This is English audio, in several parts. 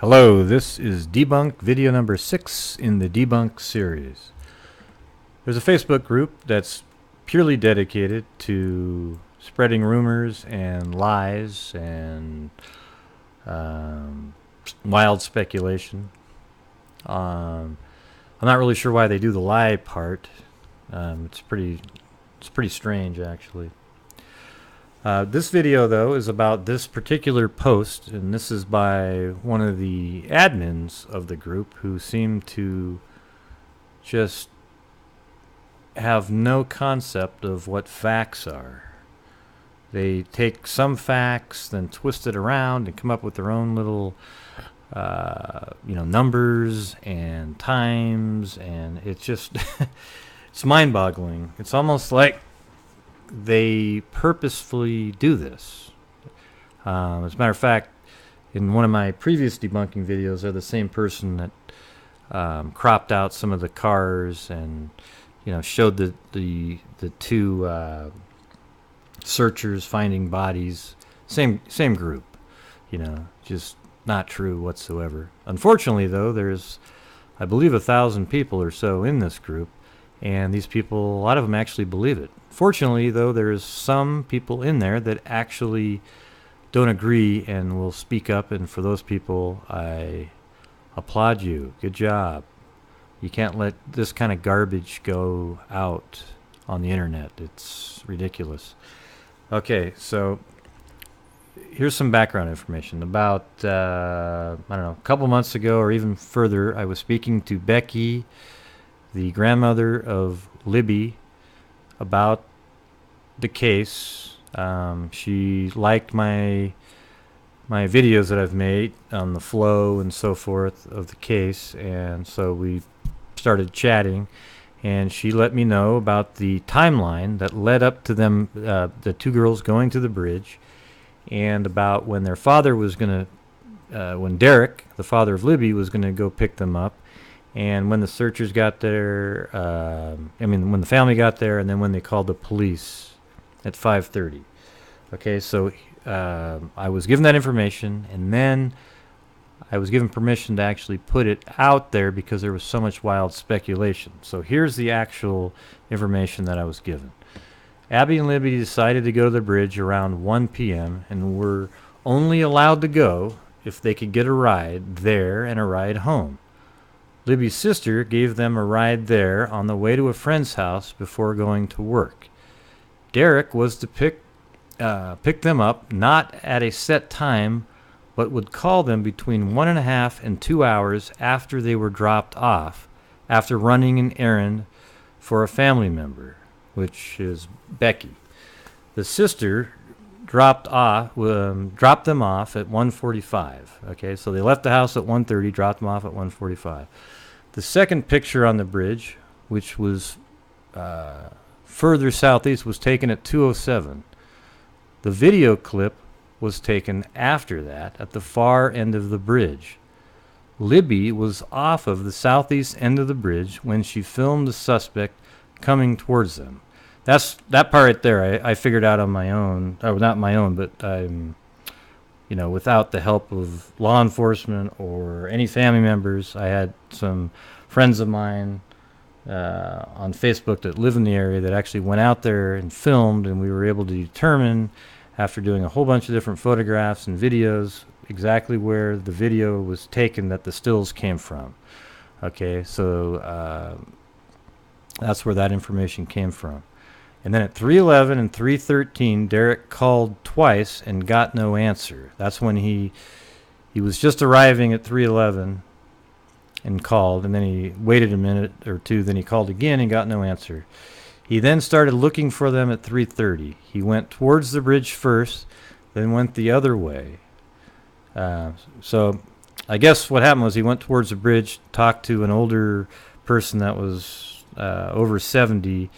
Hello, this is Debunk video number 6 in the Debunk series. There's a Facebook group that's purely dedicated to spreading rumors and lies and wild speculation. I'm not really sure why they do the lie part. It's pretty strange, actually. This video, though, is about this particular post, and this is by one of the admins of the group who seem to just have no concept of what facts are. They take some facts, then twist it around and come up with their own little, numbers and times, and it's just, it's mind-boggling. It's almost like they purposefully do this. As a matter of fact, in one of my previous debunking videos, they're the same person that cropped out some of the cars and showed the two searchers finding bodies. Same group, just not true whatsoever. Unfortunately, though, there's, I believe, 1,000 people or so in this group, and these people, a lot of them actually believe it. Fortunately, though, there's some people in there that actually don't agree and will speak up, and for those people, I applaud you. Good job. You can't let this kind of garbage go out on the internet. It's ridiculous. Okay, so here's some background information. About, a couple months ago or even further, I was speaking to Becky, the grandmother of Libby, about the case. She liked my videos that I've made on the flow and so forth of the case, and so we started chatting, and she let me know about the timeline that led up to them, the two girls going to the bridge, and about when their father was going to, when Derek, the father of Libby, was going to go pick them up, and when the searchers got there, when the family got there, and then when they called the police at 5:30. Okay, so I was given that information, and then I was given permission to actually put it out there because there was so much wild speculation. So here's the actual information that I was given. Abby and Libby decided to go to the bridge around 1 p.m. and were only allowed to go if they could get a ride there and a ride home. Libby's sister gave them a ride there on the way to a friend's house before going to work. Derek was to pick them up, not at a set time, but would call them between 1.5 and 2 hours after they were dropped off, after running an errand for a family member, which is Becky. The sister dropped them off at 1:45. Okay, so they left the house at 1:30, dropped them off at 1:45. The second picture on the bridge, which was further southeast, was taken at 2:07. The video clip was taken after that at the far end of the bridge. Libby was off of the southeast end of the bridge when she filmed the suspect coming towards them. That part right there I figured out on my own. Or not my own, but I'm, without the help of law enforcement or any family members. I had some friends of mine on Facebook that live in the area that actually went out there and filmed, and we were able to determine, after doing a whole bunch of different photographs and videos, exactly where the video was taken that the stills came from. Okay, so that's where that information came from. And then at 3:11 and 3:13, Derek called twice and got no answer. That's when he was just arriving at 3:11 and called, and then he waited a minute or two, then he called again and got no answer. He then started looking for them at 3:30. He went towards the bridge first, then went the other way. So I guess what happened was he went towards the bridge, talked to an older person that was over 70,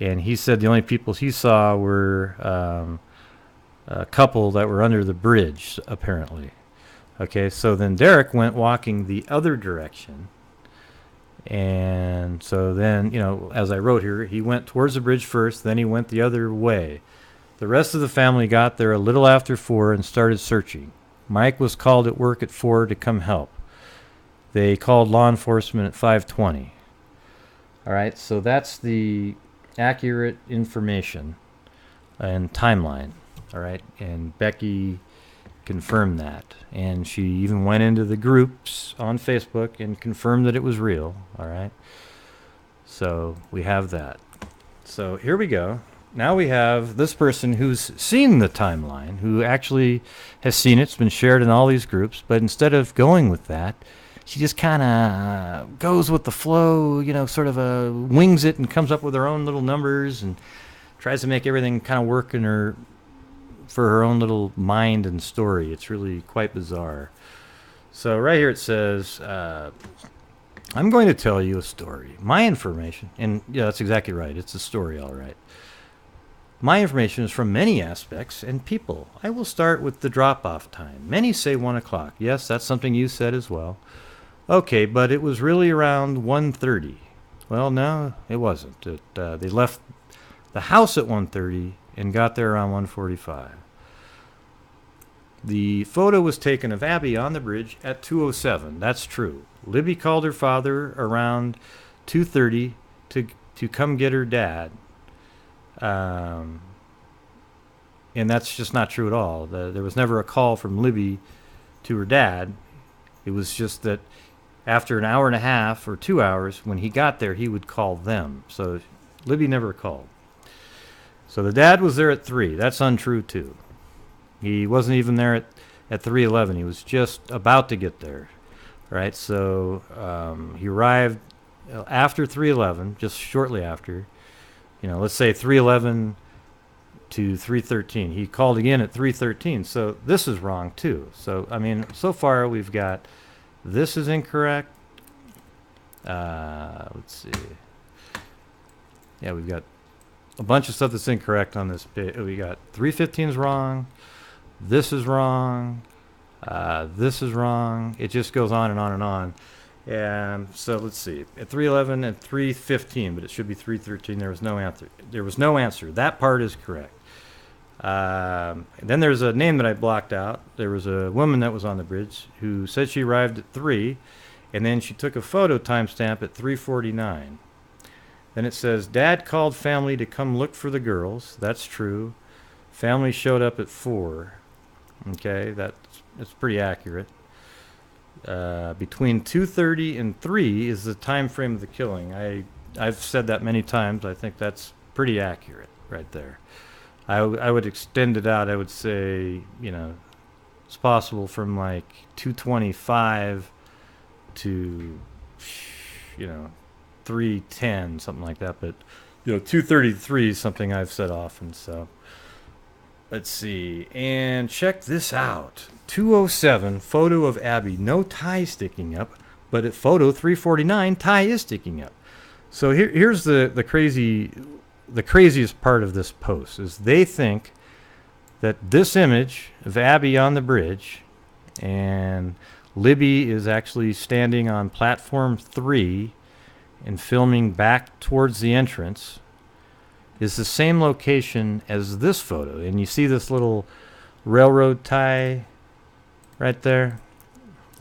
and he said the only people he saw were a couple that were under the bridge, apparently. Okay, so then Derek went walking the other direction. And so then, as I wrote here, he went towards the bridge first, then he went the other way. The rest of the family got there a little after 4 and started searching. Mike was called at work at 4 to come help. They called law enforcement at 5:20. All right, so that's the accurate information and timeline. All right, and Becky confirmed that. And she even went into the groups on Facebook and confirmed that it was real. All right, so we have that. So here we go. Now we have this person who's seen the timeline, who actually has seen it. It's been shared in all these groups, but instead of going with that, she just kind of goes with the flow, you know, sort of wings it and comes up with her own little numbers and tries to make everything kind of work in her for her own little mind and story. It's really quite bizarre. So right here it says, I'm going to tell you a story. My information, and yeah, that's exactly right. It's a story, all right. My information is from many aspects and people. I will start with the drop-off time. Many say 1 o'clock. Yes, that's something you said as well. Okay, but it was really around 1:30. Well, no, it wasn't. They left the house at 1:30 and got there around 1:45. The photo was taken of Abby on the bridge at 2:07. That's true. Libby called her father around 2:30 to come get her dad. And that's just not true at all. There was never a call from Libby to her dad. It was just that after an hour and a half or 2 hours, when he got there, he would call them. So Libby never called. So the dad was there at 3. That's untrue, too. He wasn't even there at 3:11. He was just about to get there. Right? So he arrived after 3:11, just shortly after. You know, let's say 3:11 to 3:13. He called again at 3:13. So this is wrong too. So I mean, so far we've got this is incorrect. Let's see. Yeah, we've got a bunch of stuff that's incorrect on this page. We got 3:15 is wrong. This is wrong. This is wrong. It just goes on and on and on. And so let's see. At 3:11 and 3:15, but it should be 3:13. There was no answer. There was no answer. That part is correct. Then there's a name that I blocked out. There was a woman that was on the bridge who said she arrived at 3, and then she took a photo timestamp at 3:49. Then it says, Dad called family to come look for the girls. That's true. Family showed up at 4. Okay, that's pretty accurate. Between 2:30 and 3 is the time frame of the killing. I've said that many times. I think that's pretty accurate right there. I would extend it out. I would say, you know, it's possible from like 2:25 to, you know, 3:10, something like that. But, you know, 2:33 is something I've said often. So let's see. And check this out. 2:07, photo of Abby, no tie sticking up, but at photo 3:49, tie is sticking up. So here's the craziest part of this post is they think that this image of Abby on the bridge and Libby is actually standing on platform 3 and filming back towards the entrance is the same location as this photo. And you see this little railroad tie right there.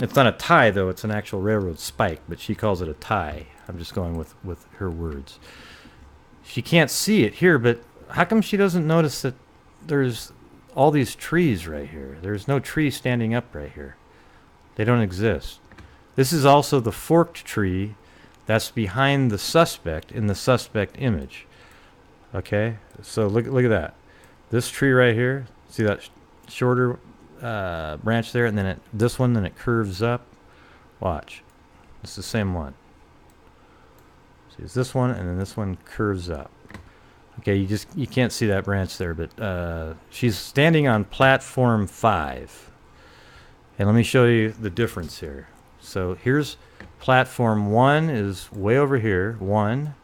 It's not a tie, though. It's an actual railroad spike, but she calls it a tie. I'm just going with her words. She can't see it here, but how come she doesn't notice that there's all these trees right here? There's no tree standing up right here. They don't exist. This is also the forked tree that's behind the suspect in the suspect image. Okay, so look at that. This tree right here, see that shorter branch there, and then this one, then it curves up. Watch, it's the same one. See, it's this one, and then this one curves up. Okay, you can't see that branch there, but she's standing on platform 5. And let me show you the difference here. So here's platform 1 is way over here. 1,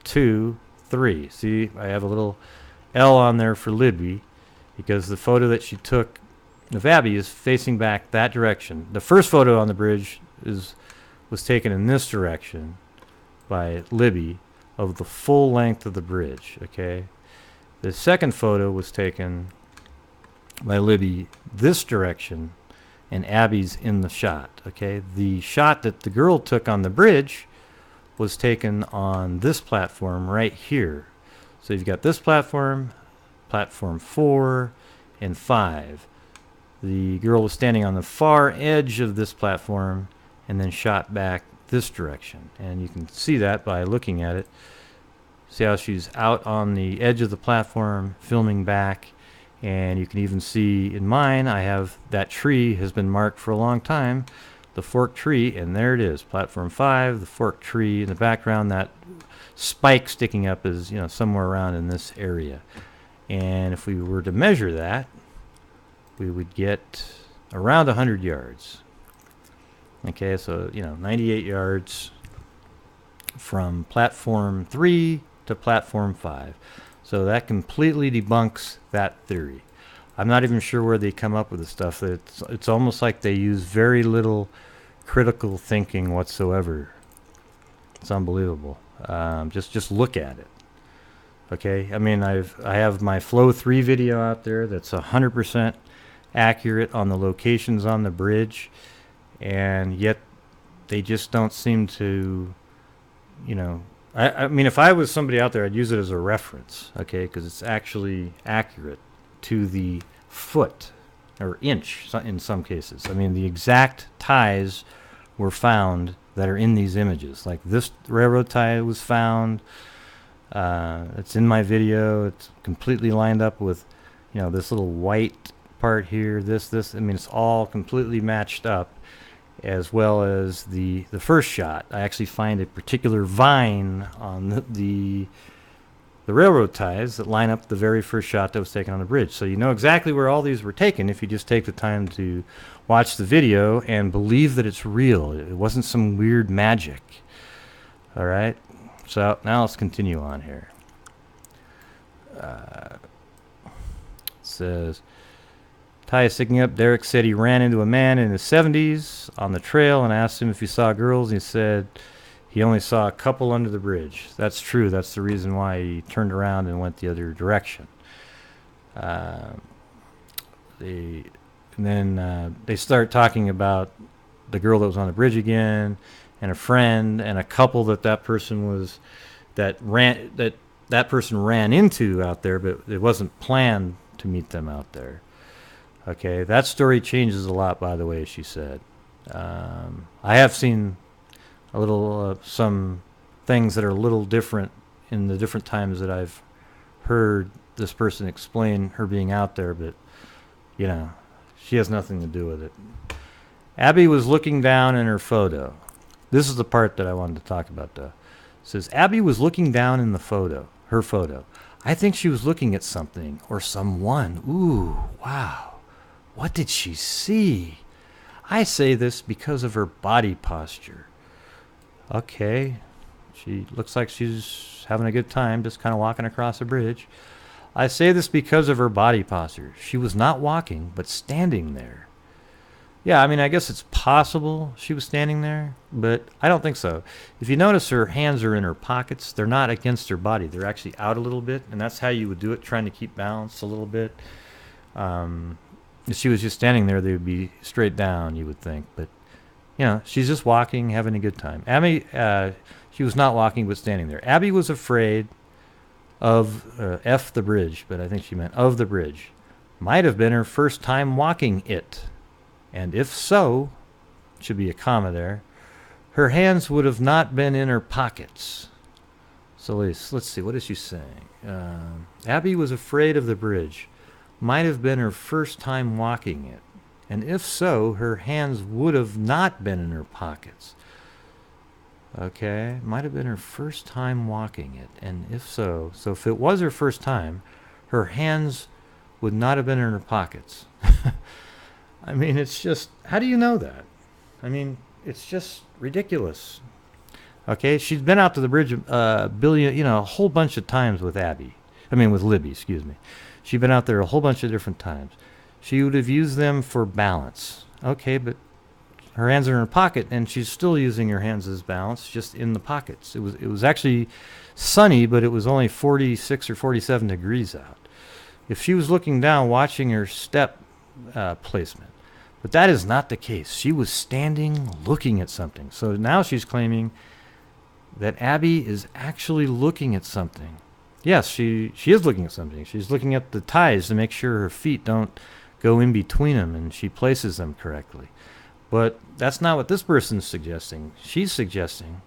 2, 3. See, I have a little L on there for Libby because the photo that she took of Abby is facing back that direction. The first photo on the bridge was taken in this direction by Libby of the full length of the bridge. Okay, the second photo was taken by Libby this direction and Abby's in the shot. Okay, the shot that the girl took on the bridge was taken on this platform right here. So you've got this platform, platform 4 and 5. The girl was standing on the far edge of this platform and then shot back this direction. And you can see that by looking at it. See how she's out on the edge of the platform filming back. And you can even see in mine, I have that tree has been marked for a long time, the forked tree, and there it is, platform 5, the forked tree in the background. That spike sticking up is, you know, somewhere around in this area. And if we were to measure that, we would get around 100 yards. Okay, so, you know, 98 yards from platform 3 to platform 5. So that completely debunks that theory. I'm not even sure where they come up with the stuff. It's almost like they use very little critical thinking whatsoever. It's unbelievable. Just look at it. Okay, I mean, I have my Flow 3 video out there that's 100% accurate on the locations on the bridge, and yet they just don't seem to, you know. I mean, if I was somebody out there, I'd use it as a reference, okay, because it's actually accurate to the foot or inch in some cases. I mean, the exact ties were found that are in these images. Like this railroad tie was found. It's in my video. It's completely lined up with, you know, this little white part here. This. I mean, it's all completely matched up. As well as the first shot. I actually find a particular vine on the railroad ties that line up the very first shot that was taken on the bridge. So you know exactly where all these were taken if you just take the time to watch the video and believe that it's real. It wasn't some weird magic. All right? So now let's continue on here. It says... Tie is sticking up. Derek said he ran into a man in his 70s on the trail and asked him if he saw girls. He said he only saw a couple under the bridge. That's true. That's the reason why he turned around and went the other direction. They start talking about the girl that was on the bridge again, and a friend, and a couple that person ran into out there, but it wasn't planned to meet them out there. Okay, that story changes a lot, by the way, she said. I have seen a little, some things that are a little different in the different times that I've heard this person explain her being out there, but, you know, she has nothing to do with it. Abby was looking down in her photo. This is the part that I wanted to talk about, though. It says, Abby was looking down in the photo, her photo. I think she was looking at something or someone. Ooh, wow. What did she see? I say this because of her body posture. Okay. She looks like she's having a good time, just kind of walking across a bridge. I say this because of her body posture. She was not walking, but standing there. Yeah, I mean, I guess it's possible she was standing there, but I don't think so. If you notice, her hands are in her pockets. They're not against her body. They're actually out a little bit, and that's how you would do it, trying to keep balance a little bit. If she was just standing there, they would be straight down, you would think. But, you know, she's just walking, having a good time. Abby, she was not walking, but standing there. Abby was afraid of F the bridge, but I think she meant of the bridge. Might have been her first time walking it. And if so, should be a comma there, her hands would have not been in her pockets. So let's see, what is she saying? Abby was afraid of the bridge. Might have been her first time walking it. And if so, her hands would have not been in her pockets. Okay, might have been her first time walking it. And if so if it was her first time, her hands would not have been in her pockets. I mean, it's just, how do you know that? I mean, it's just ridiculous. Okay, she's been out to the bridge a whole bunch of times with Libby, excuse me. She'd been out there a whole bunch of different times. She would have used them for balance. Okay, but her hands are in her pocket, and she's still using her hands as balance, just in the pockets. It was actually sunny, but it was only 46 or 47 degrees out. If she was looking down, watching her step placement, But that is not the case. She was standing looking at something. So now she's claiming that Abby is actually looking at something. Yes, she is looking at something. She's looking at the ties to make sure her feet don't go in between them and she places them correctly. But that's not what this person's suggesting. She's suggesting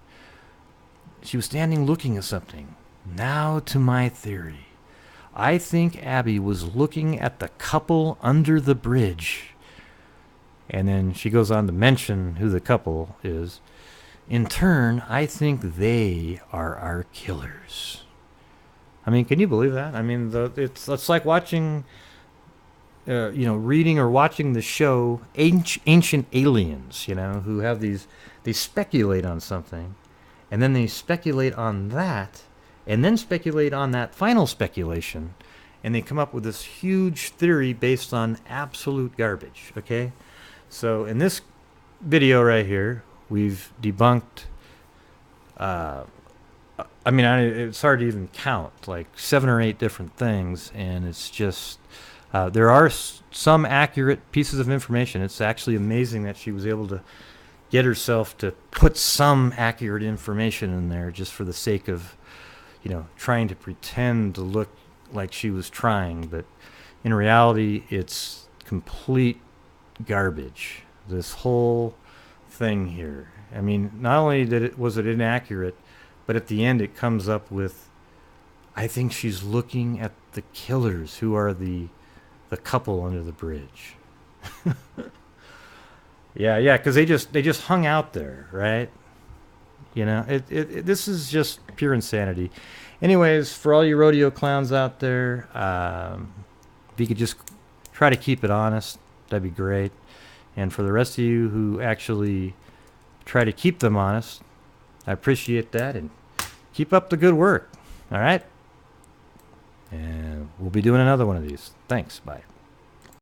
she was standing looking at something. Now to my theory. I think Abby was looking at the couple under the bridge. And then she goes on to mention who the couple is. In turn, I think they are our killers. I mean, can you believe that? I mean, it's like watching, reading or watching the show Ancient Aliens, who have they speculate on something, and then they speculate on that, and then speculate on that final speculation, and they come up with this huge theory based on absolute garbage, okay? So in this video right here, we've debunked, it's hard to even count, like 7 or 8 different things, and it's just, there are some accurate pieces of information. It's actually amazing that she was able to get herself to put some accurate information in there just for the sake of, trying to pretend to look like she was trying, but in reality, it's complete garbage. This whole thing here. I mean, not only was it inaccurate, but at the end it comes up with, I think she's looking at the killers, who are the couple under the bridge. yeah, because they just hung out there, right? This is just pure insanity. Anyways, for all you rodeo clowns out there, if you could just try to keep it honest, that'd be great. And for the rest of you who actually try to keep them honest, I appreciate that, and keep up the good work. All right? And we'll be doing another one of these. Thanks. Bye.